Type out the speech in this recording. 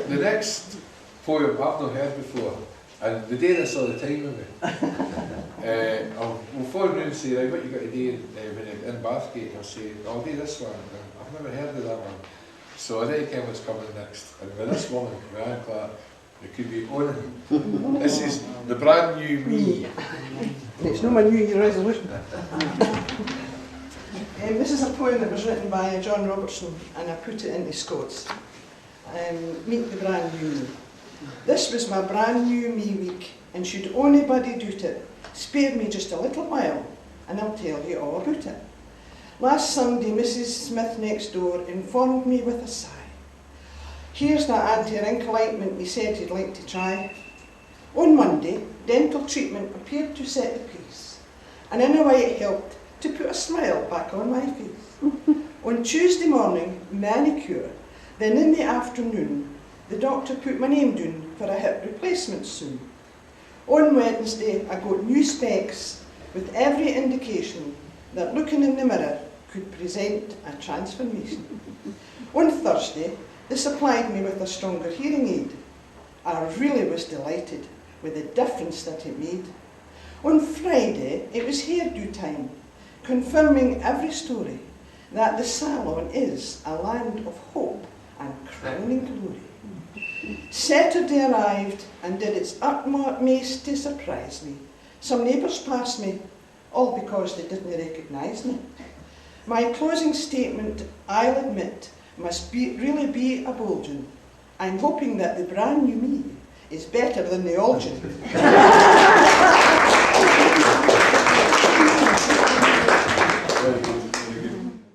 the next poem I've not heard before, and the day I saw the time of it, we'll phone round and say, right, what you got to do when you're in Bathgate, I'll say, I'll do this one. I've never heard of that one. So I didn't care what's coming next. And with this woman, with Anne Clarke, it could be on. This is the brand new me. It's not my New Year resolution. This is a poem that was written by John Robertson, and I put it into Scots. Meet the brand new me. This was my brand new me week, and should anybody doot it, spare me just a little while, and I'll tell you all about it. Last Sunday, Mrs. Smith next door informed me with a sigh. Here's that anti-wrinkle ointment he said he'd like to try. On Monday, dental treatment appeared to set the pace, and in a way it helped to put a smile back on my face. On Tuesday morning, manicure, then in the afternoon, the doctor put my name down for a hip replacement soon. On Wednesday, I got new specs with every indication that looking in the mirror could present a transformation. On Thursday, they supplied me with a stronger hearing aid. I really was delighted with the difference that it made. On Friday, it was hairdo time, confirming every story that the salon is a land of hope and crowning glory. Saturday arrived and did its utmost to surprise me. Some neighbours passed me, all because they didn't recognise me. My closing statement, I'll admit, must really be a bold one. I'm hoping that the brand new me is better than the old one.